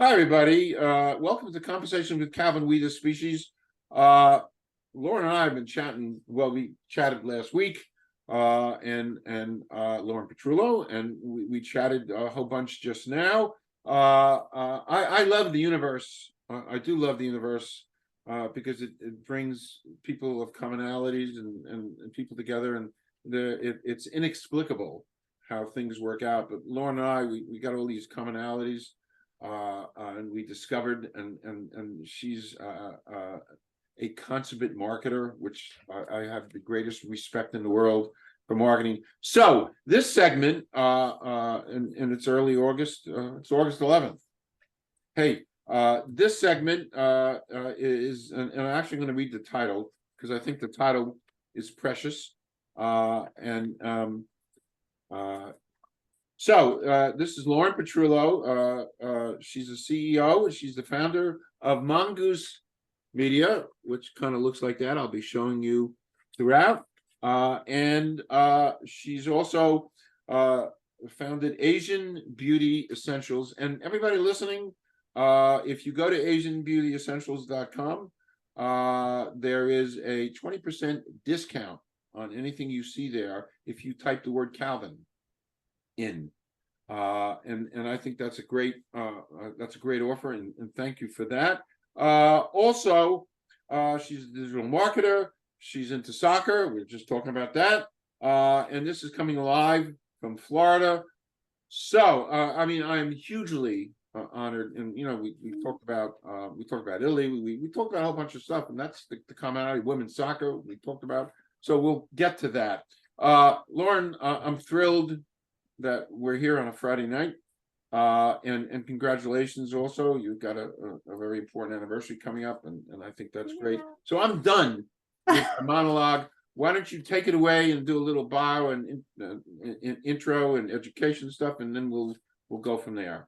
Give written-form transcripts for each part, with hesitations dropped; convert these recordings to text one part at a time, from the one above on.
Hi, everybody. Welcome to Conversations with Calvin, We the Species. Lauren and I have been chatting. Well, we chatted last week, and Lauren Petrullo, and we chatted a whole bunch just now. I love the universe. I do love the universe because it brings people of commonalities and people together, and it's inexplicable how things work out. But Lauren and I, we got all these commonalities. And we discovered, and she's a consummate marketer, which I have the greatest respect in the world for marketing. So this segment, and it's early August, it's August 11th. Hey, this segment is, and I'm actually going to read the title because I think the title is precious. So this is Lauren Petrullo. She's the CEO. She's the founder of Mongoose Media, which kind of looks like that. I'll be showing you throughout. And she's also founded Asian Beauty Essentials. And everybody listening, if you go to asianbeautyessentials.com, there is a 20% discount on anything you see there if you type the word Calvin in, and I think that's a great offer, and thank you for that. Also, she's a digital marketer. She's into soccer. We were just talking about that, and this is coming live from Florida. So I mean, I'm hugely honored, and we talked about Italy. We talked about a whole bunch of stuff, and that's the commonality. Women's soccer we talked about. So we'll get to that. Lauren, I'm thrilled that we're here on a Friday night, and congratulations. Also, you've got a very important anniversary coming up, and I think that's great. So I'm done with the monologue. Why don't you take it away and do a little bio and intro and education stuff, and then we'll go from there.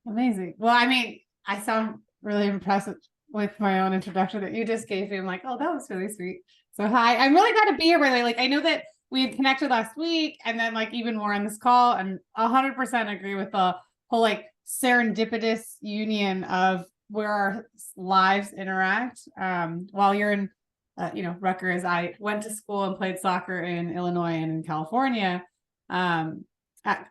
Amazing. Well, I mean, I sound really impressed with my own introduction that you just gave me. I'm like, oh, that was really sweet. So hi, I'm really glad to be here. By the way, like I know that we had connected last week, and then like even more on this call, and 100% agree with the whole like serendipitous union of where our lives interact. While you're in, Rutgers, I went to school and played soccer in Illinois and in California, at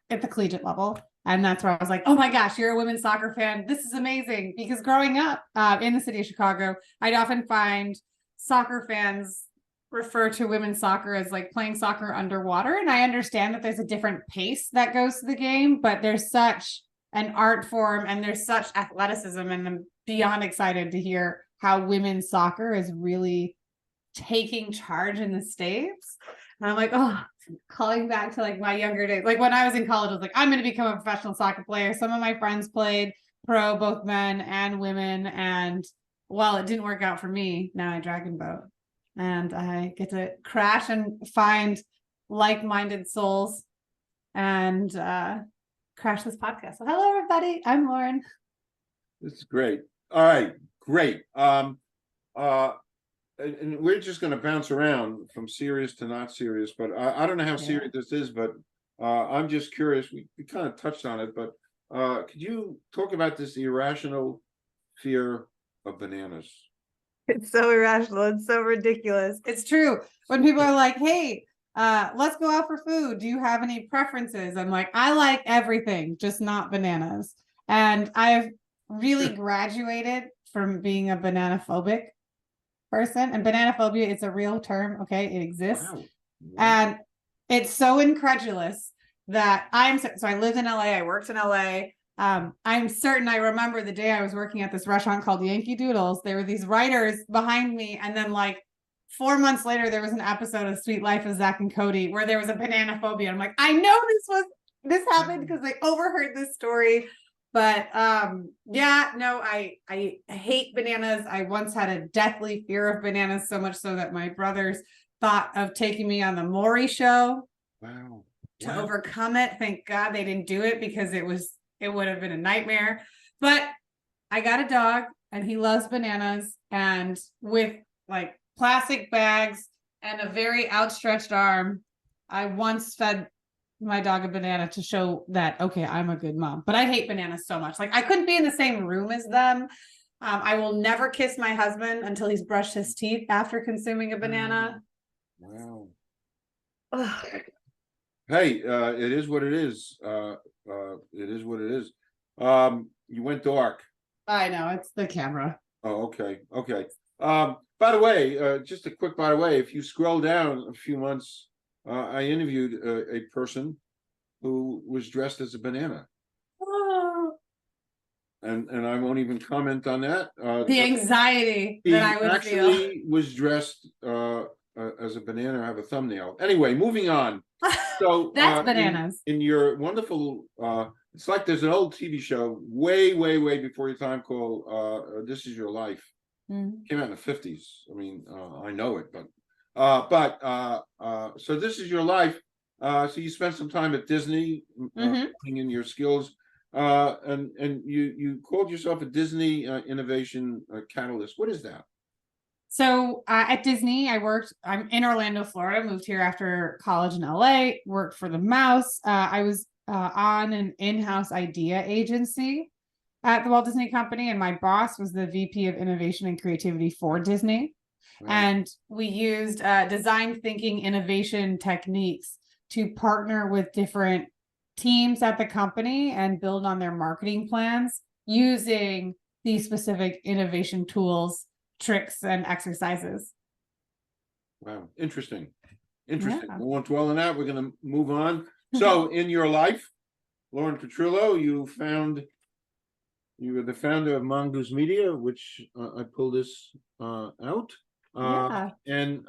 the collegiate level, and that's where I was like, oh my gosh, you're a women's soccer fan. This is amazing. Because growing up in the city of Chicago, I'd often find soccer fans refer to women's soccer as like playing soccer underwater. And I understand that there's a different pace that goes to the game, but there's such an art form and there's such athleticism, and I'm beyond excited to hear how women's soccer is really taking charge in the States. And I'm like, oh, calling back to like my younger days. Like when I was in college, I was like, I'm going to become a professional soccer player. Some of my friends played pro, both men and women. And while it didn't work out for me, now I dragon boat. And I get to crash and find like-minded souls and crash this podcast. So hello, everybody. I'm Lauren. This is great. All right, great. And we're just going to bounce around from serious to not serious, but I don't know how serious this is, but I'm just curious. We kind of touched on it, but could you talk about this irrational fear of bananas? It's so irrational. It's so ridiculous. It's true. When people are like, hey, let's go out for food. Do you have any preferences? I'm like, I like everything, just not bananas. And I've really graduated from being a banana-phobic person. And banana-phobia is a real term. Okay. It exists. Wow. And it's so incredulous that so I lived in LA. I worked in LA. I'm certain I remember the day I was working at this restaurant called Yankee Doodles. There were these writers behind me, and then like 4 months later, there was an episode of Sweet Life of Zach and Cody where there was a banana phobia. I'm like, I know this happened because I overheard this story. But I hate bananas. I once had a deathly fear of bananas, so much so that my brothers thought of taking me on the Maury show. Wow. To overcome it. Thank God they didn't do it because it would have been a nightmare. But I got a dog and he loves bananas, and with like plastic bags and a very outstretched arm, I once fed my dog a banana to show that, okay, I'm a good mom. But I hate bananas so much. Like I couldn't be in the same room as them. I will never kiss my husband until he's brushed his teeth after consuming a banana. Wow. Ugh. Hey, it is what it is. It is what it is. You went dark. I know, it's the camera. Oh, okay, okay. By the way, just a quick by the way, if you scroll down a few months, I interviewed a person who was dressed as a banana, Oh, and I won't even comment on that. the anxiety that He I would feel. actually was dressed as a banana. I have a thumbnail. Anyway, moving on. So That's bananas. in your wonderful it's like there's an old TV show way before your time called This Is Your Life. Came out in the 50s. I mean, I know it, but so This Is Your Life. So you spent some time at Disney, putting in your skills, and you called yourself a Disney innovation catalyst. What is that? So at Disney, I'm in Orlando, Florida, moved here after college in LA, worked for the Mouse. I was on an in-house idea agency at the Walt Disney Company, and my boss was the VP of Innovation and Creativity for Disney. Wow. And we used design thinking innovation techniques to partner with different teams at the company and build on their marketing plans using these specific innovation tools, tricks, and exercises. Wow, interesting. Interesting. Yeah. We won't dwell on that. We're going to move on. So in your life, Lauren Petrullo, you were the founder of Mongoose Media, which I pulled this out. And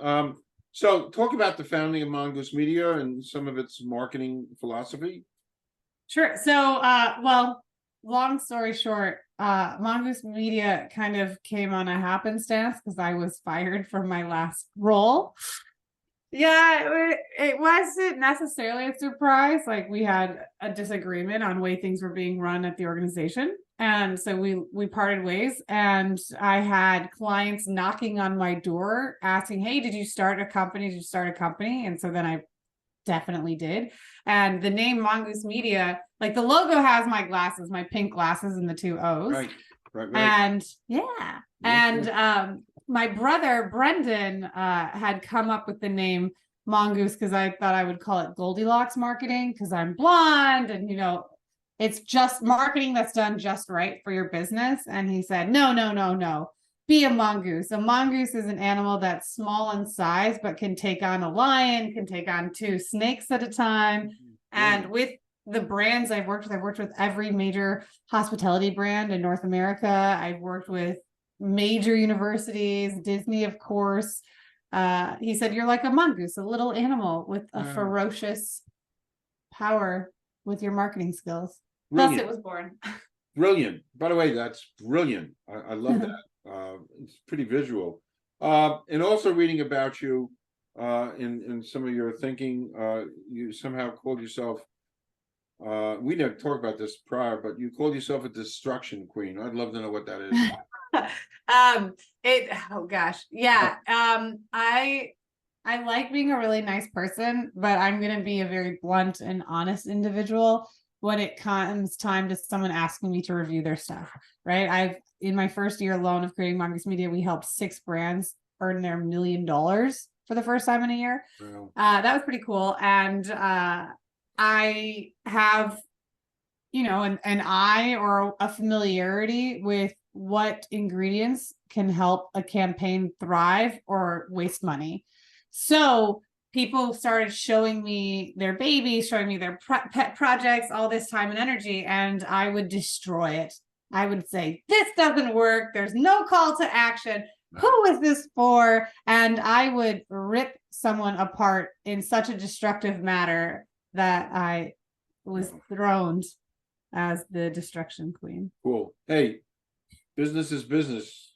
so talk about the founding of Mongoose Media and some of its marketing philosophy. Sure. So, well, long story short, Mongoose Media kind of came on a happenstance because I was fired from my last role. Yeah, it wasn't necessarily a surprise. Like we had a disagreement on way things were being run at the organization. And so we parted ways, and I had clients knocking on my door asking, hey, did you start a company? Did you start a company? And so then I definitely did. And the name Mongoose Media, like the logo has my glasses, my pink glasses and the two O's. Right. And yeah. And my brother Brendan had come up with the name Mongoose because I thought I would call it Goldilocks marketing because I'm blonde and it's just marketing that's done just right for your business. And he said, no. Be a mongoose. A mongoose is an animal that's small in size, but can take on a lion, can take on 2 snakes at a time. And with the brands I've worked with every major hospitality brand in North America. I've worked with major universities, Disney, of course. He said, you're like a mongoose, a little animal with a ferocious power with your marketing skills. Brilliant. Thus it was born. Brilliant. By the way, that's brilliant. I love that. It's pretty visual. And also reading about you in some of your thinking, you somehow called yourself, we didn't talk about this prior, but you called yourself a destruction queen. I'd love to know what that is. Oh gosh. Yeah. I like being a really nice person, but I'm going to be a very blunt and honest individual when it comes time to someone asking me to review their stuff, right? In my first year alone of creating Mongoose Media, we helped 6 brands earn their $1 million for the first time in a year. Wow. That was pretty cool. And I have, an eye or a familiarity with what ingredients can help a campaign thrive or waste money. So people started showing me their babies, showing me their pet projects, all this time and energy, and I would destroy it. I would say, this doesn't work. There's no call to action. Who is this for? And I would rip someone apart in such a destructive manner that I was throned as the destruction queen. Cool. Hey, business is business.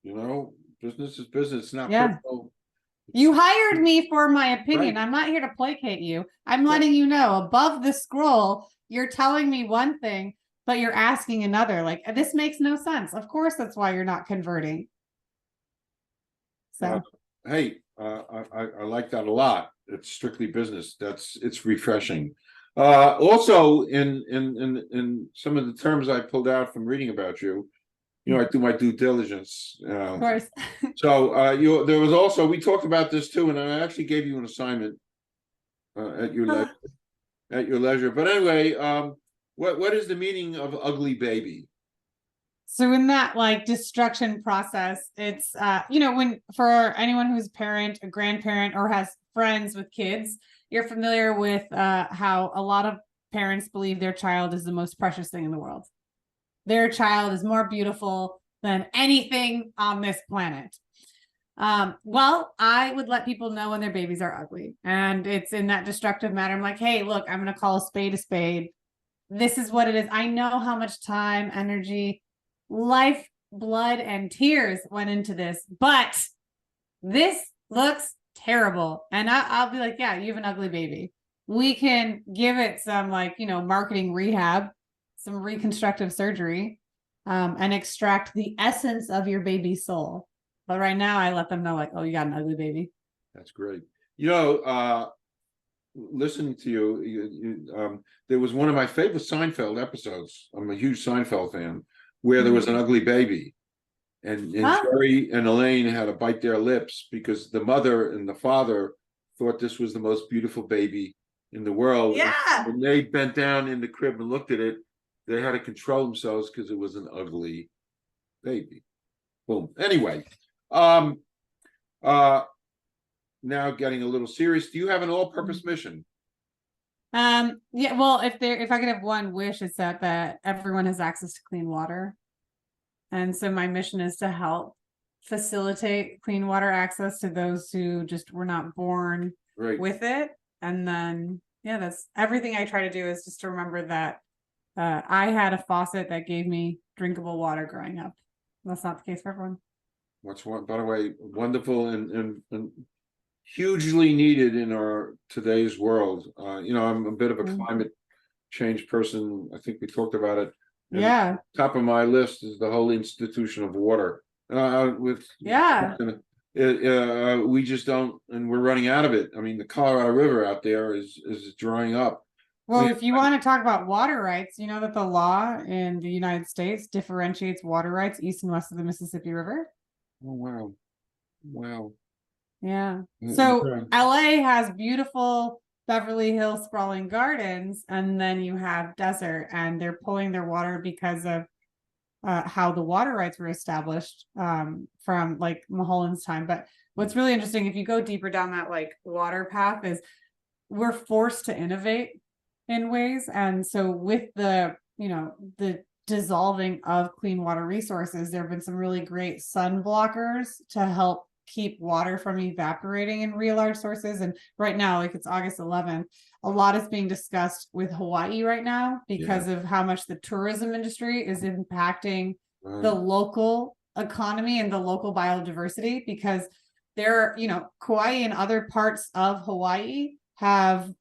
Business is business. It's not personal. You hired me for my opinion. Right. I'm not here to placate you. I'm letting you know above the scroll, you're telling me one thing, but you're asking another. Like, this makes no sense. Of course, that's why you're not converting. So, hey, I like that a lot. it's strictly business. It's refreshing. Also in some of the terms I pulled out from reading about you, I do my due diligence. Of course. So there was also, we talked about this too, and I actually gave you an assignment at your leisure. But anyway, what is the meaning of ugly baby? So in that like destruction process, it's when for anyone who's a parent, a grandparent, or has friends with kids, you're familiar with how a lot of parents believe their child is the most precious thing in the world. Their child is more beautiful than anything on this planet. Well, I would let people know when their babies are ugly. And it's in that destructive manner. I'm like, hey, look, I'm going to call a spade a spade. This is what it is. I know how much time, energy, life, blood, and tears went into this, but this looks terrible. And I'll be like, yeah, you have an ugly baby. We can give it some marketing rehab, some reconstructive surgery, and extract the essence of your baby's soul. But right now I let them know like, oh, you got an ugly baby. That's great. Listening to you, there was one of my favorite Seinfeld episodes. I'm a huge Seinfeld fan, where there was an ugly baby, and Jerry and Elaine had to bite their lips because the mother and the father thought this was the most beautiful baby in the world. Yeah. When they bent down in the crib and looked at it, they had to control themselves because it was an ugly baby. Boom. Anyway, now getting a little serious. Do you have an all-purpose mission? Yeah, well, if I could have one wish, it's that everyone has access to clean water. And so my mission is to help facilitate clean water access to those who just were not born with it. And then, that's everything I try to do is just to remember that I had a faucet that gave me drinkable water growing up. That's not the case for everyone. By the way, wonderful and hugely needed in our today's world. I'm a bit of a climate change person. I think we talked about it. And top of my list is the whole institution of water. We just don't, and we're running out of it. I mean, the Colorado River out there is drying up. Well, if you want to talk about water rights, you know that the law in the United States differentiates water rights east and west of the Mississippi River. Oh, wow. Yeah. So LA has beautiful Beverly Hills sprawling gardens, and then you have desert, and they're pulling their water because of how the water rights were established from like Mulholland's time. But what's really interesting, if you go deeper down that like water path, is we're forced to innovate in ways. And so with the dissolving of clean water resources, there have been some really great sun blockers to help keep water from evaporating in real large sources. And right now, like it's August 11th, a lot is being discussed with Hawaii right now because of how much the tourism industry is impacting the local economy and the local biodiversity, because Kauai and other parts of Hawaii have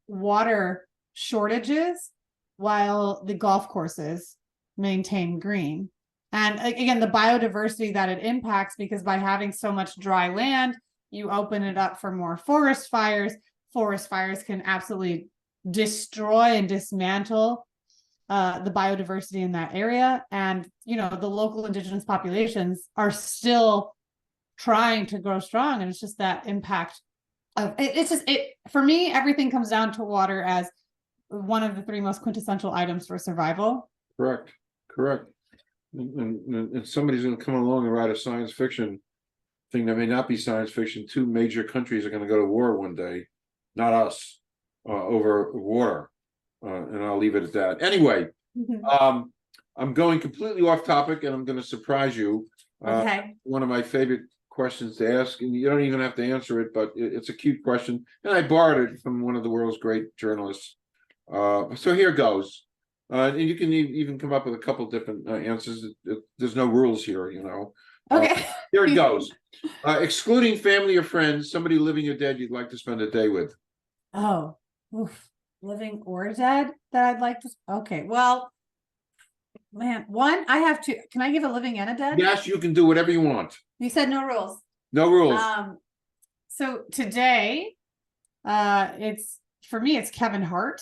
water shortages while the golf courses maintain green. And again, the biodiversity that it impacts, because by having so much dry land, you open it up for more forest fires. Forest fires can absolutely destroy and dismantle the biodiversity in that area. And, the local indigenous populations are still trying to grow strong. And it's just that impact of for me, everything comes down to water as one of the three most quintessential items for survival. Correct. And somebody's going to come along and write a science fiction thing that may not be science fiction. Two major countries are going to go to war one day, not us, over water. And I'll leave it at that. Anyway, I'm going completely off topic, and I'm going to surprise you. Okay. One of my favorite questions to ask, and you don't even have to answer it, but it's a cute question. And I borrowed it from one of the world's great journalists. So here goes. And you can even come up with a couple different answers. There's no rules here, Okay. Here it goes. Excluding family or friends, somebody living or dead you'd like to spend a day with. Oh, living or dead that I'd like to. Okay, well, man, I have two. Can I give a living and a dead? Yes, you can do whatever you want. You said no rules. No rules. So today For me, it's Kevin Hart,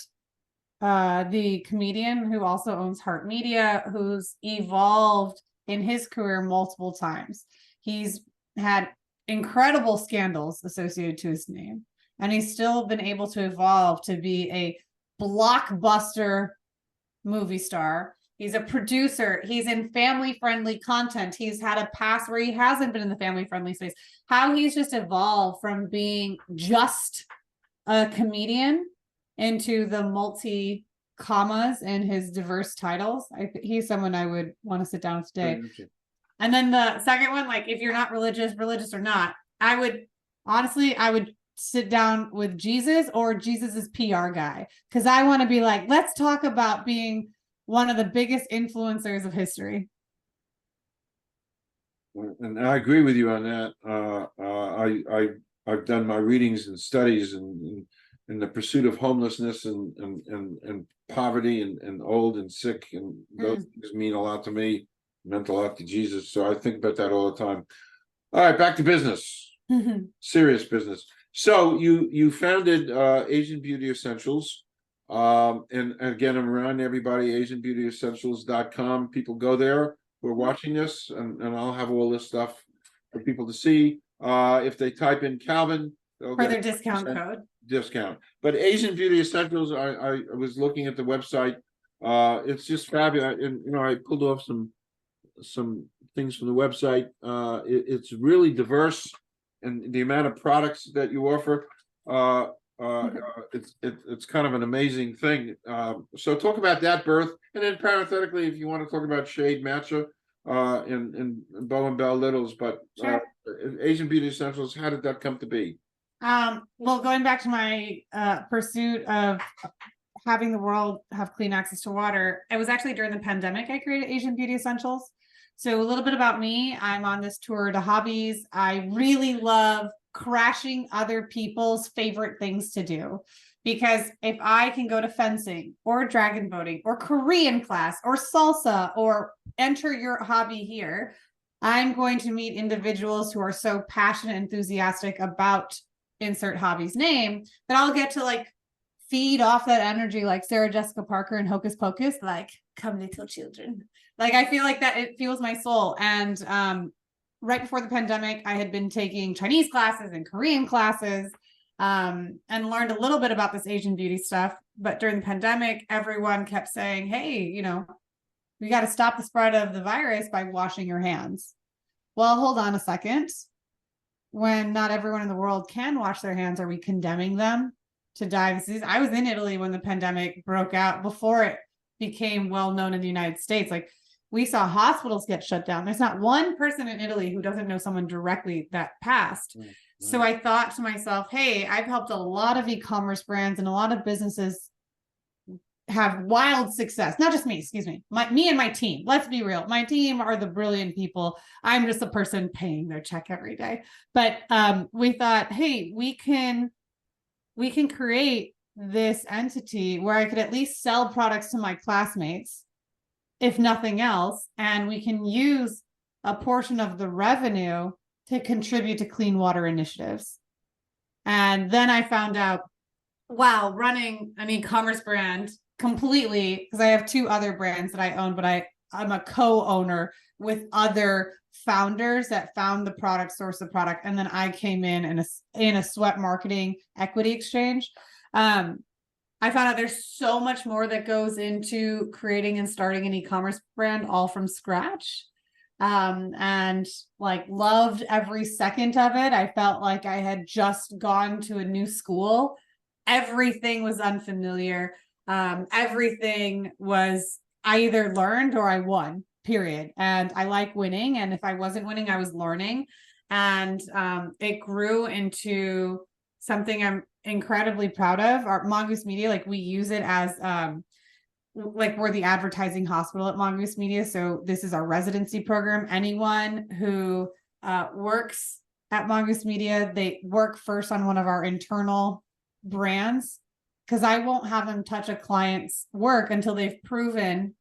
the comedian who also owns Hart Media, who's evolved in his career multiple times. He's had incredible scandals associated to his name, and he's still been able to evolve to be a blockbuster movie star. He's a producer. He's in family-friendly content. He's had a past where he hasn't been in the family-friendly space. How he's just evolved from being just a comedian into the multi commas in his diverse titles. He's someone I would want to sit down with today. And then the second one, like if you're not religious or not, I would sit down with Jesus or Jesus's PR guy, because I want to be like, let's talk about being one of the biggest influencers of history. And I agree with you on that. I've done my readings and studies in the pursuit of homelessness and poverty and old and sick, and those things mean a lot to me, meant a lot to Jesus. So I think about that all the time. All right, back to business. Serious business. So you founded Asian Beauty Essentials. And again, I'm around everybody, asianbeautyessentials.com. People go there who are watching this, and I'll have all this stuff for people to see. If they type in Calvin, they'll For get their discount code. Discount. But Asian Beauty Essentials, I was looking at the website. It's just fabulous. And I pulled off some things from the website. It's really diverse, and the amount of products that you offer. It's kind of an amazing thing. So talk about that birth, and then parenthetically, if you want to talk about Shade Matcha and Beau&Belle Littles, but Sure. Asian Beauty Essentials, how did that come to be? Well, going back to my pursuit of having the world have clean access to water, it was actually during the pandemic I created Asian Beauty Essentials. So a little bit about me. I'm on this tour to hobbies. I really love crashing other people's favorite things to do, because if I can go to fencing or dragon boating or Korean class or salsa or enter your hobby here, I'm going to meet individuals who are so passionate and enthusiastic about insert hobby's name that I'll get to like feed off that energy, like Sarah Jessica Parker in Hocus Pocus, like, come little children. Like, I feel like that it fuels my soul. And right before the pandemic, I had been taking Chinese classes and Korean classes, and learned a little bit about this Asian beauty stuff. But during the pandemic, everyone kept saying, hey, we got to stop the spread of the virus by washing your hands. Well, hold on a second. When not everyone in the world can wash their hands, are we condemning them to die of disease? I was in Italy when the pandemic broke out, before it became well known in the United States. Like, we saw hospitals get shut down. There's not one person in Italy who doesn't know someone directly that passed. Right. So I thought to myself, hey, I've helped a lot of e-commerce brands and a lot of businesses have wild success. Not just me, excuse me, me and my team. Let's be real. My team are the brilliant people. I'm just a person paying their check every day. But we thought, hey, we can create this entity where I could at least sell products to my classmates, if nothing else, and we can use a portion of the revenue to contribute to clean water initiatives. And then I found out, wow, running an e-commerce brand completely, because I have two other brands that I own, but I'm a co-owner with other founders that found the product, source the product, and then I came in a sweat marketing equity exchange. I found out there's so much more that goes into creating and starting an e-commerce brand all from scratch. And like loved every second of it. I felt like I had just gone to a new school. Everything was unfamiliar. Everything was, I either learned or I won, period. And I like winning. And if I wasn't winning, I was learning. And it grew into something I'm incredibly proud of. Our Mongoose Media, like we use it as like we're the advertising hospital at Mongoose Media. So this is our residency program. Anyone who works at Mongoose Media, they work first on one of our internal brands, because I won't have them touch a client's work until they've proven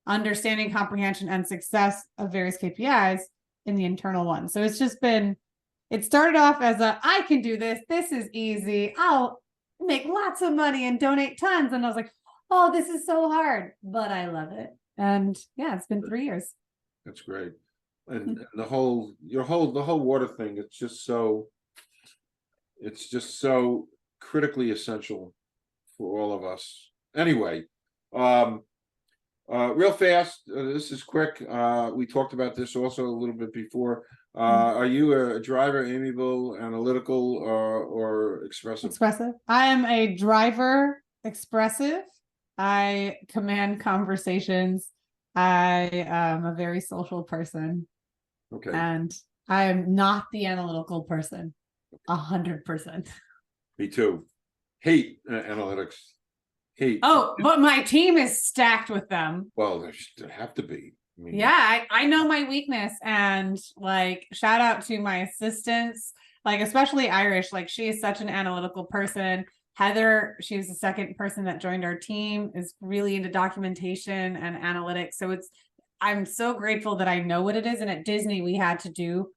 understanding, comprehension, and success of various KPIs in the internal one. So it's it started off as I can do this. This is easy. I'll make lots of money and donate tons. And I was like, oh, this is so hard, but I love it. And yeah, it's been 3 years. That's great. And the whole water thing, it's just so critically essential for all of us. Anyway, real fast, this is quick. We talked about this also a little bit before. Are you a driver, amiable, analytical, or expressive? Expressive. I am a driver, expressive. I command conversations. I am a very social person. Okay. And I am not the analytical person. 100%. Me too. Hate analytics. Hate. Oh, but my team is stacked with them. Well, there have to be. I mean, yeah, I know my weakness, and like shout out to my assistants, like especially Irish. Like she is such an analytical person. Heather, she was the second person that joined our team, is really into documentation and analytics. So I'm so grateful that I know what it is. And at Disney, we had to do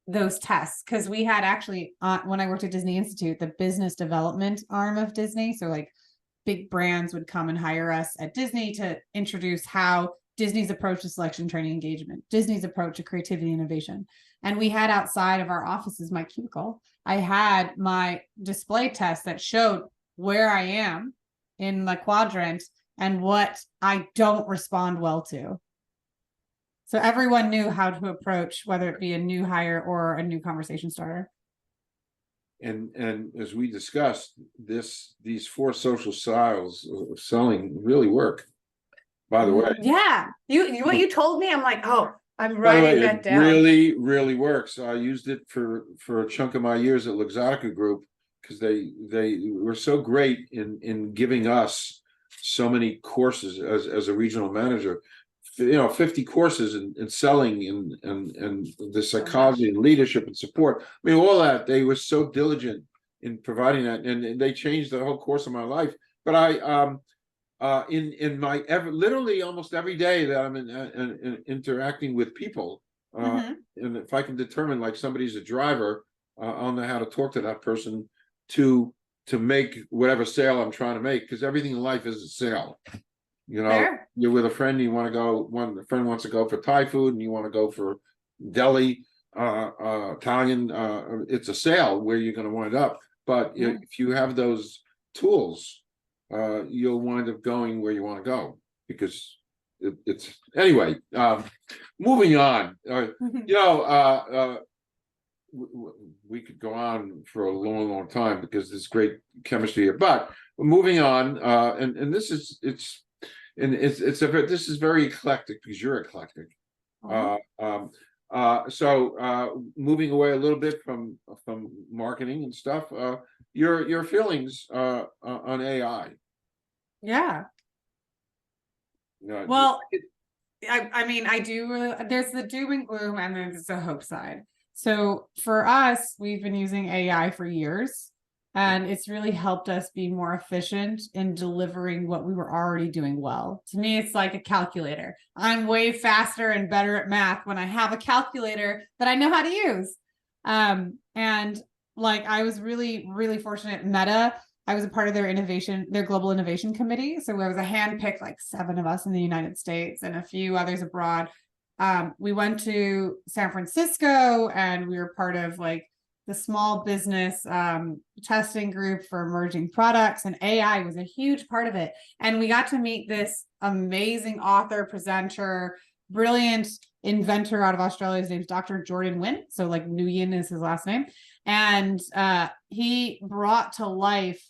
those tests because we had actually, when I worked at Disney Institute, the business development arm of Disney. So like big brands would come and hire us at Disney to introduce how Disney's approach to selection, training, engagement, Disney's approach to creativity, innovation. And we had outside of our offices, my cubicle, I had my display test that showed where I am in the quadrant and what I don't respond well to. So everyone knew how to approach, whether it be a new hire or a new conversation starter. And as we discussed, these 4 social styles of selling really work. By the way, yeah, what you told me, I'm like, oh, I'm writing that down. Really, really works. I used it for a chunk of my years at Luxottica Group because they were so great in giving us so many courses as a regional manager. 50 courses in selling and the psychology and leadership and support. I mean, all that. They were so diligent in providing that, and they changed the whole course of my life. But I in my literally almost every day that I'm in interacting with people, and if I can determine like somebody's a driver, I'll know how to talk to that person to make whatever sale I'm trying to make, because everything in life is a sale. Fair. You're with a friend, you want to go, one friend wants to go for Thai food and you want to go for deli, Italian, it's a sale where you're going to wind up. But if you have those tools, you'll wind up going where you want to go, because it's anyway, moving on. We could go on for a long time because there's great chemistry here, but moving on, and this is this is very eclectic because you're eclectic. So moving away a little bit from marketing and stuff, your feelings on AI. Yeah. Well, I mean, I do. There's the doom and gloom, and there's the hope side. So for us, we've been using AI for years, and it's really helped us be more efficient in delivering what we were already doing well. To me, it's like a calculator. I'm way faster and better at math when I have a calculator that I know how to use. And like I was really, really fortunate. Meta, I was a part of their global innovation committee. So there was a handpicked like 7 of us in the United States and a few others abroad. We went to San Francisco and we were part of like the small business testing group for emerging products, and AI was a huge part of it. And we got to meet this amazing author, presenter, brilliant inventor out of Australia. His name's Dr. Jordan Wynn. So like Nguyen is his last name. And he brought to life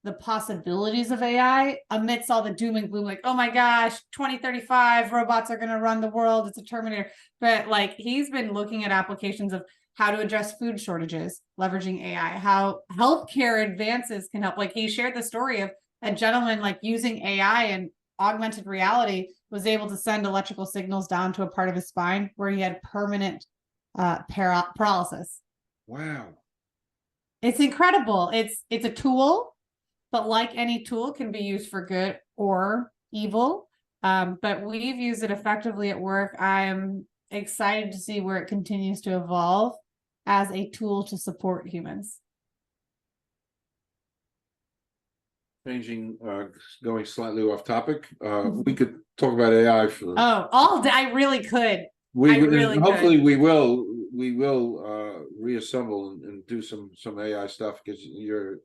the possibilities of AI amidst all the doom and gloom, like, oh my gosh, 2035, robots are going to run the world. It's a Terminator. But like, he's been looking at applications of how to address food shortages, leveraging AI, how healthcare advances can help. Like he shared the story of a gentleman like using AI and augmented reality was able to send electrical signals down to a part of his spine where he had permanent paralysis. Wow. It's incredible. It's a tool. But like any tool, can be used for good or evil. But we've used it effectively at work. I am excited to see where it continues to evolve. as a tool to support humans. Changing, going slightly off topic, we could talk about AI for all day. I really could. hopefully we will reassemble and do some AI stuff, because you're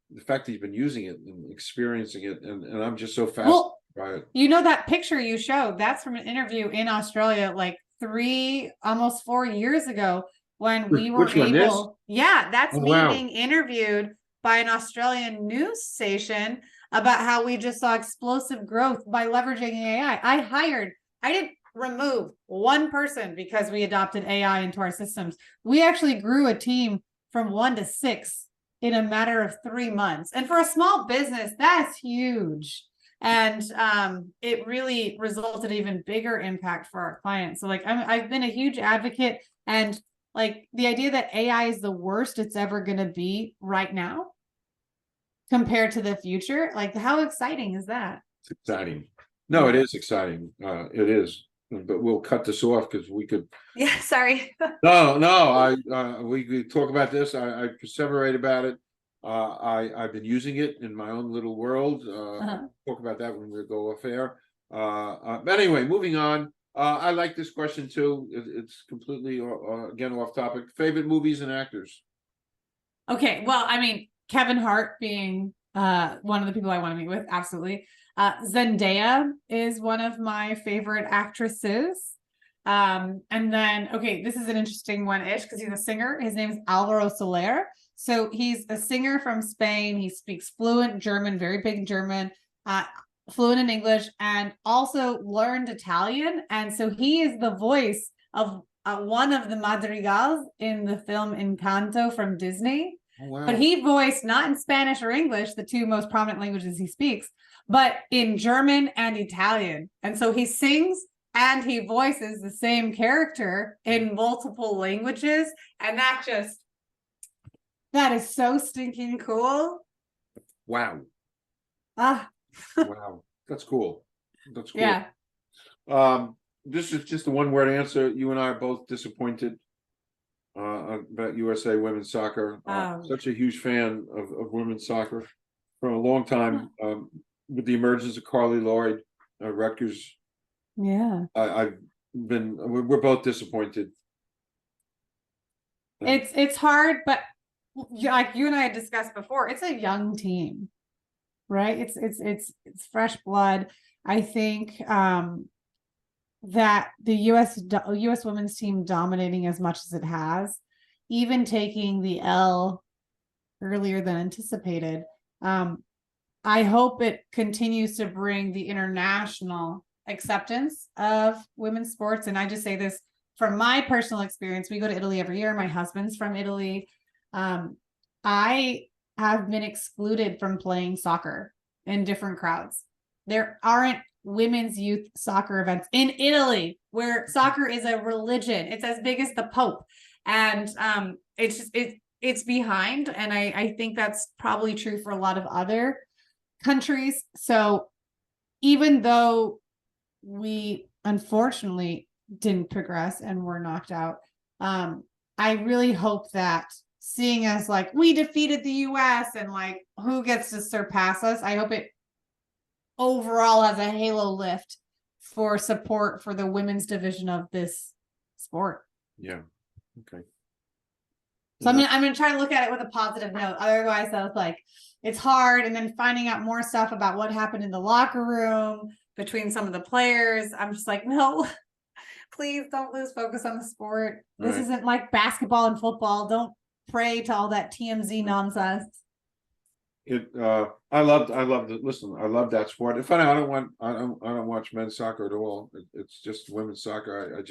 the fact that you've been using it and experiencing it, and I'm just so fascinated by it. You know, that picture you showed, that's from an interview in Australia like almost 4 years ago, when we were able. Yeah, that's me being interviewed by an Australian news station about how we just saw explosive growth by leveraging AI. I didn't remove one person because we adopted AI into our systems. We actually grew a team from 1 to 6 in a matter of 3 months. And for a small business, that's huge. And it really resulted in even bigger impact for our clients. So like, I've been a huge advocate, and like the idea that AI is the worst it's ever going to be right now compared to the future, like how exciting is that? It's exciting. No, it is exciting. It is. But we'll cut this off because we could. Yeah, sorry. We could talk about this. I perseverate about it. I've been using it in my own little world. Talk about that when we go off air. But anyway, moving on. I like this question too. It's completely again off topic. Favorite movies and actors. Okay, well, I mean, Kevin Hart being one of the people I want to meet with, absolutely. Zendaya is one of my favorite actresses. And then, okay, this is an interesting one-ish because he's a singer. His name is Alvaro Soler. So he's a singer from Spain. He speaks fluent German, very big German, fluent in English, and also learned Italian. And so he is the voice of one of the madrigals in the film Encanto from Disney. Oh, wow. But he voiced not in Spanish or English, the two most prominent languages he speaks, but in German and Italian. And so he sings and he voices the same character in multiple languages. And that is so stinking cool. Wow. Wow. That's cool. That's cool. Yeah. This is just a one-word answer. You and I are both disappointed about USA women's soccer. Such a huge fan of women's soccer for a long time. With the emergence of Carly Lloyd, Rutgers. Yeah. We're both disappointed. It's hard, but like you and I had discussed before, it's a young team, right? It's fresh blood. I think that the US women's team dominating as much as it has, even taking the L earlier than anticipated. I hope it continues to bring the international acceptance of women's sports. And I just say this from my personal experience. We go to Italy every year. My husband's from Italy. I have been excluded from playing soccer in different crowds. There aren't women's youth soccer events in Italy where soccer is a religion. It's as big as the Pope. And it's behind. And I think that's probably true for a lot of other countries. So even though we unfortunately didn't progress and were knocked out, I really hope that seeing us like we defeated the US and like who gets to surpass us, I hope it overall has a halo lift for support for the women's division of this sport. Yeah. Okay. So I'm gonna try to look at it with a positive note. Otherwise, I was like, it's hard. And then finding out more stuff about what happened in the locker room between some of the players, I'm just like, no, please don't lose focus on the sport. This isn't like basketball and football. Don't pray to all that TMZ nonsense. I loved it. Listen, I love that sport. In fact, I don't watch men's soccer at all. It's just women's soccer.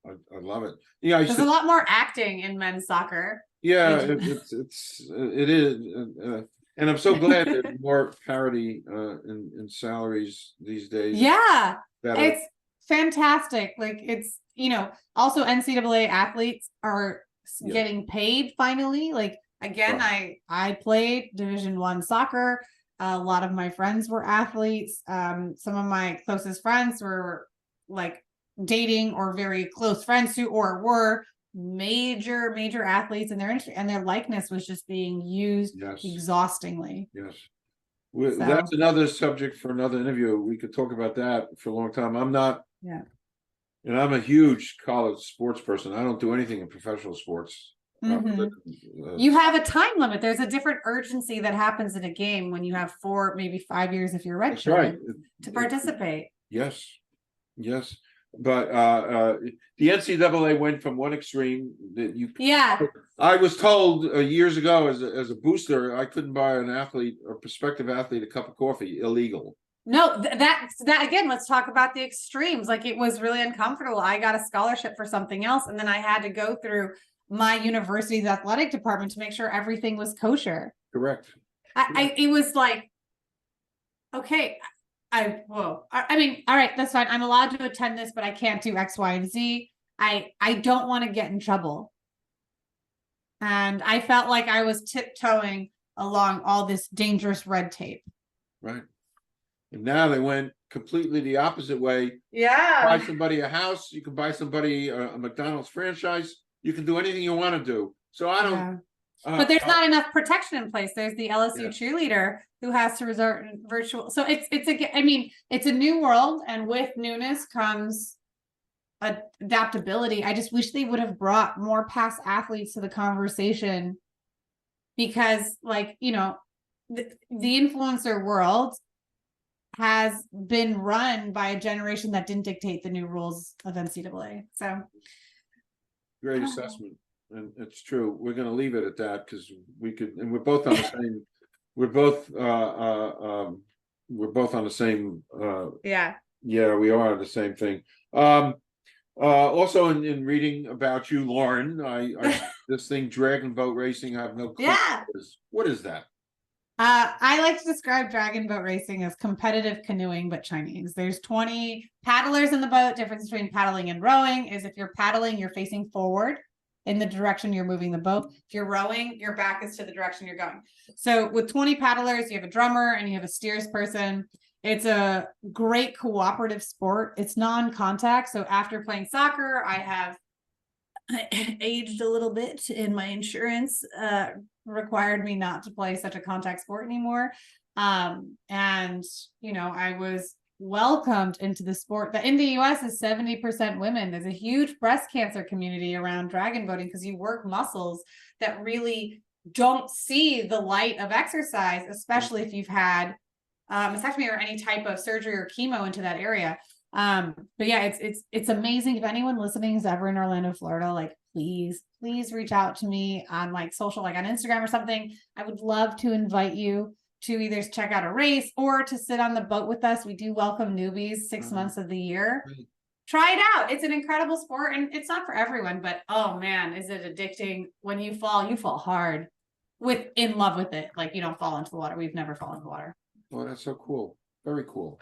I love it. Yeah, there's a lot more acting in men's soccer. Yeah, it is, and I'm so glad there's more parity in salaries these days. Yeah, it's fantastic. Like it's also NCAA athletes are getting paid finally. Like again, I played Division I soccer. A lot of my friends were athletes. Some of my closest friends were like dating or very close friends who or were major athletes in their industry, and their likeness was just being used Yes. exhaustingly. Yes. So- That's another subject for another interview. We could talk about that for a long time. I'm not, Yeah. and I'm a huge college sports person. I don't do anything in professional sports. Mhm. You have a time limit. There's a different urgency that happens in a game when you have 4, maybe 5 years if you're That's right. redshirted to participate. Yes, yes. But the NCAA went from one extreme that you. Yeah. I was told years ago as a booster, I couldn't buy an athlete or prospective athlete a cup of coffee. Illegal. No, that again, let's talk about the extremes. Like, it was really uncomfortable. I got a scholarship for something else, and then I had to go through my university's athletic department to make sure everything was kosher. Correct. It was like, okay, I mean, all right, that's fine. I'm allowed to attend this, but I can't do X, Y, and Z. I don't want to get in trouble. And I felt like I was tiptoeing along all this dangerous red tape. Right. And now they went completely the opposite way. Yeah. Buy somebody a house, you can buy somebody a McDonald's franchise, you can do anything you want to do. So I don't. Yeah. But there's not enough protection in place. There's the LSU cheerleader who has to resort virtual. So it's a new world, and with newness comes adaptability. I just wish they would have brought more past athletes to the conversation, because, like, the influencer world has been run by a generation that didn't dictate the new rules of NCAA. So great assessment. And it's true. We're going to leave it at that, because we could, and we're both on the same. We're both on the same. Yeah, we are the same thing. Also, in reading about you, Lauren, I this thing, dragon boat racing. I have no clue. Yeah. What is that? I like to describe dragon boat racing as competitive canoeing, but Chinese. There's 20 paddlers in the boat. Difference between paddling and rowing is, if you're paddling, you're facing forward in the direction you're moving the boat. If you're rowing, your back is to the direction you're going. So with 20 paddlers, you have a drummer and you have a steers person. It's a great cooperative sport. It's non-contact. So after playing soccer, I have aged a little bit, and my insurance required me not to play such a contact sport anymore. And I was welcomed into the sport that in the US is 70% women. There's a huge breast cancer community around dragon boating, because you work muscles that really don't see the light of exercise, especially if you've had mastectomy or any type of surgery or chemo into that area. But yeah, it's amazing. If anyone listening is ever in Orlando, Florida, like, please reach out to me on, like, social, like on Instagram or something. I would love to invite you to either check out a race or to sit on the boat with us. We do welcome newbies 6 months of the year. Try it out. It's an incredible sport, and it's not for everyone, but oh man, is it addicting. When you fall hard, in love with it. Like, you don't fall into the water. We've never fallen in the water. Oh, that's so cool. Very cool.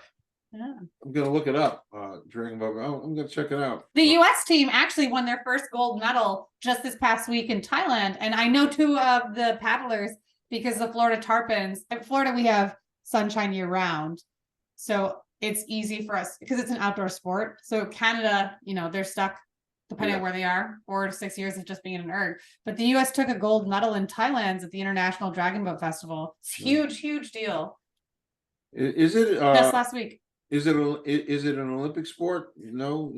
Yeah. I'm gonna look it up. Dragon boat. I'm gonna check it out. The U.S. team actually won their first gold medal just this past week in Thailand, and I know 2 of the paddlers, because the Florida tarpons. In Florida, we have sunshine year round, so it's easy for us because it's an outdoor sport. So Canada, they're stuck, depending on where they are, 4 to 6 years of just being an erg. But the U.S. took a gold medal in Thailand at the International Dragon Boat Festival. It's huge deal. Is it just last week? Is it an Olympic sport? No,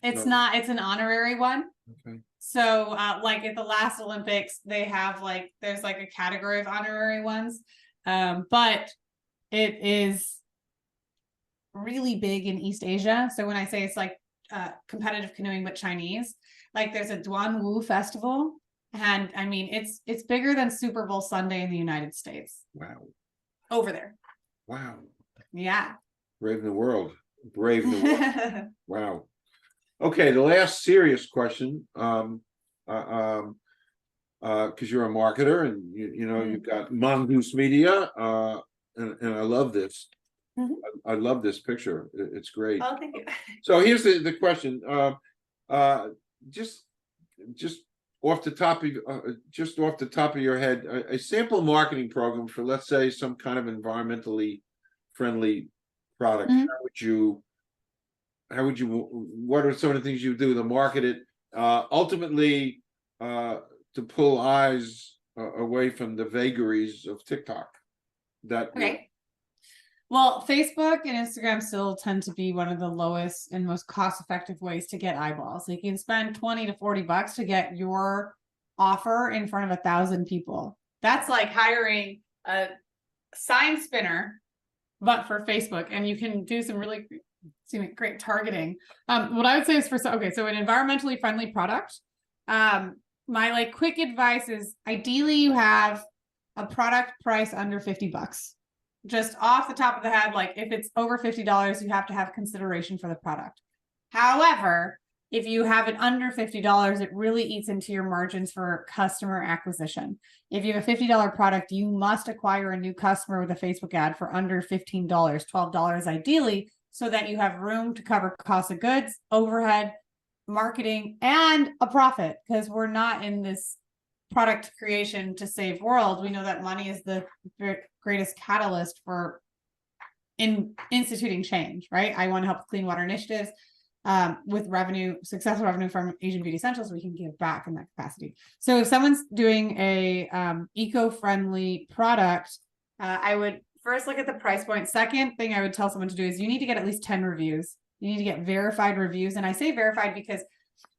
it's not. It's an honorary one. Okay. So, like at the last Olympics, they have there's a category of honorary ones, but it is really big in East Asia. So when I say it's competitive canoeing but Chinese, there's a Duanwu festival, and I mean it's bigger than Super Bowl Sunday in the United States. Wow. Over there. Wow. Yeah. Brave new world. Wow. Okay, the last serious question, because you're a marketer, and you've got Mongoose Media, and I love this. I love this picture. It's great. Oh, thank you. So here's the question. Just off the top of your head, a sample marketing program for, let's say, some kind of environmentally friendly product. How would you? What are some of the things you do to market it? ultimately, to pull eyes away from the vagaries of TikTok. That will- Okay. Well, Facebook and Instagram still tend to be one of the lowest and most cost-effective ways to get eyeballs. Like you can spend 20 to 40 bucks to get your offer in front of 1,000 people. That's like hiring a sign spinner, but for Facebook, and you can do some really great targeting. What I would say is so an environmentally friendly product. My like quick advice is ideally you have a product price under 50 bucks. Just off the top of the head, like if it's over $50, you have to have consideration for the product. However, if you have it under $50, it really eats into your margins for customer acquisition. If you have a $50 product, you must acquire a new customer with a Facebook ad for under $15, $12 ideally, so that you have room to cover cost of goods, overhead, marketing, and a profit, because we're not in this product creation to save world. We know that money is the greatest catalyst for instituting change, right? I want to help clean water initiatives with successful revenue from Asian Beauty Essentials. We can give back in that capacity. So if someone's doing a eco-friendly product, I would first look at the price point. Second thing I would tell someone to do is you need to get at least 10 reviews. You need to get verified reviews. And I say verified because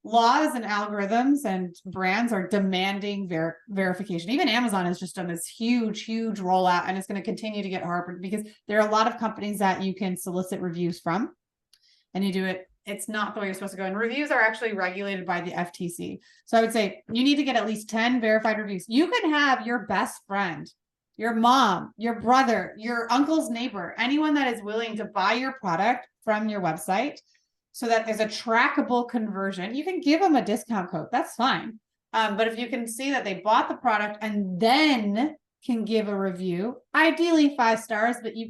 laws and algorithms and brands are demanding verification. Even Amazon has just done this huge rollout, and it's going to continue to get harder because there are a lot of companies that you can solicit reviews from, and you do it. It's not the way you're supposed to go. And reviews are actually regulated by the FTC. So I would say you need to get at least 10 verified reviews. You can have your best friend, your mom, your brother, your uncle's neighbor, anyone that is willing to buy your product from your website, so that there's a trackable conversion. You can give them a discount code. That's fine. But if you can see that they bought the product and then can give a review, ideally 5 stars, but you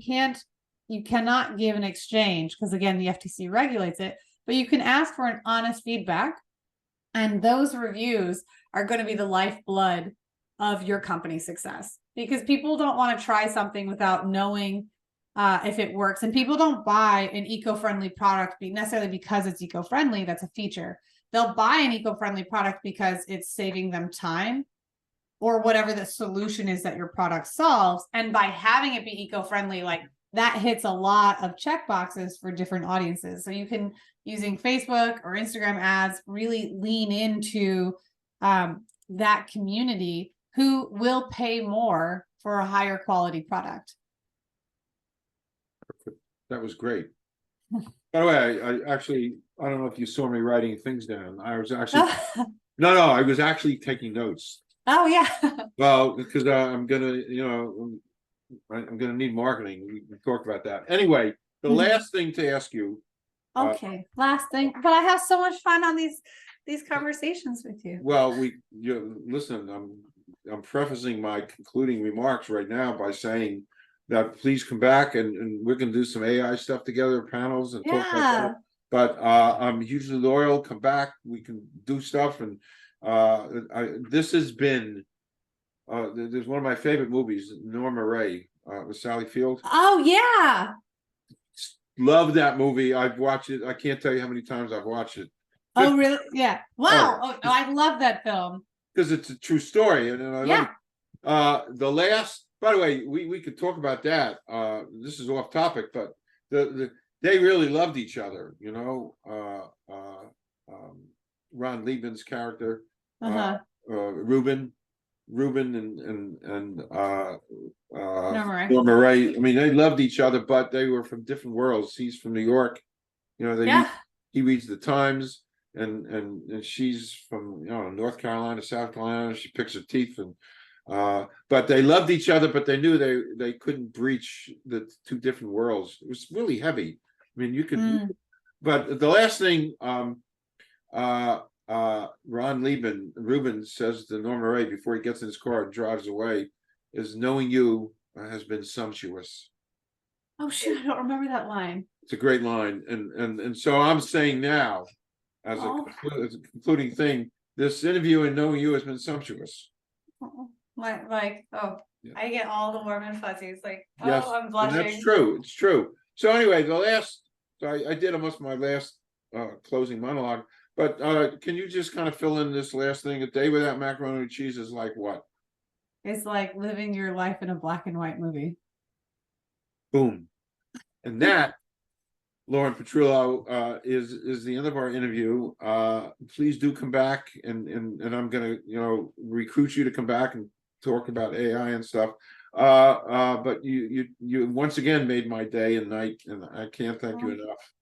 cannot give an exchange because, again, the FTC regulates it. But you can ask for an honest feedback. And those reviews are going to be the lifeblood of your company's success, because people don't want to try something without knowing if it works. And people don't buy an eco-friendly product necessarily because it's eco-friendly. That's a feature. They'll buy an eco-friendly product because it's saving them time or whatever the solution is that your product solves. And by having it be eco-friendly, like that hits a lot of check boxes for different audiences. So you can, using Facebook or Instagram ads, really lean into that community who will pay more for a higher quality product. That was great. By the way, I don't know if you saw me writing things down. I was actually no, I was actually taking notes. Oh yeah. Well, because I'm gonna need marketing. We can talk about that. Anyway, the last thing to ask you. Okay, last thing. But I have so much fun on these conversations with you. Well, listen. I'm prefacing my concluding remarks right now by saying that please come back and we're gonna do some AI stuff together, panels, and talk about that. But I'm hugely loyal. Come back, we can do stuff. And this has been there's one of my favorite movies, Norma Ray, with Sally Field. Oh yeah, love that movie. I've watched it. I can't tell you how many times I've watched it. Oh really? Yeah. Wow. Oh, I love that film because it's a true story, and I love it. The last. By the way, we could talk about that. This is off topic, but they really loved each other. You know, Ron Liebman's character, Ruben, and Norma Ray. I mean, they loved each other, but they were from different worlds. He's from New York. You know, he reads the Times, and she's from North Carolina, South Carolina. She picks her teeth and. But they loved each other, but they knew they couldn't breach the 2 different worlds. It was really heavy. I mean, you could, but the last thing, Ron Ruben says to Norma Ray before he gets in his car and drives away, is knowing you has been sumptuous. Oh shoot, I don't remember that line. It's a great line, and so I'm saying now, as a concluding thing, this interview and knowing you has been sumptuous. I get all the warm and fuzzies. Like, yes, I'm blushing. And that's true. It's true. So anyway, I did almost my last closing monologue. But can you just kind of fill in this last thing? A day without macaroni and cheese is like what? It's like living your life in a black and white movie. Boom. And that, Lauren Petrullo, is the end of our interview. Please do come back, and I'm gonna, recruit you to come back and talk about AI and stuff. But you once again made my day and night, and I can't thank you enough.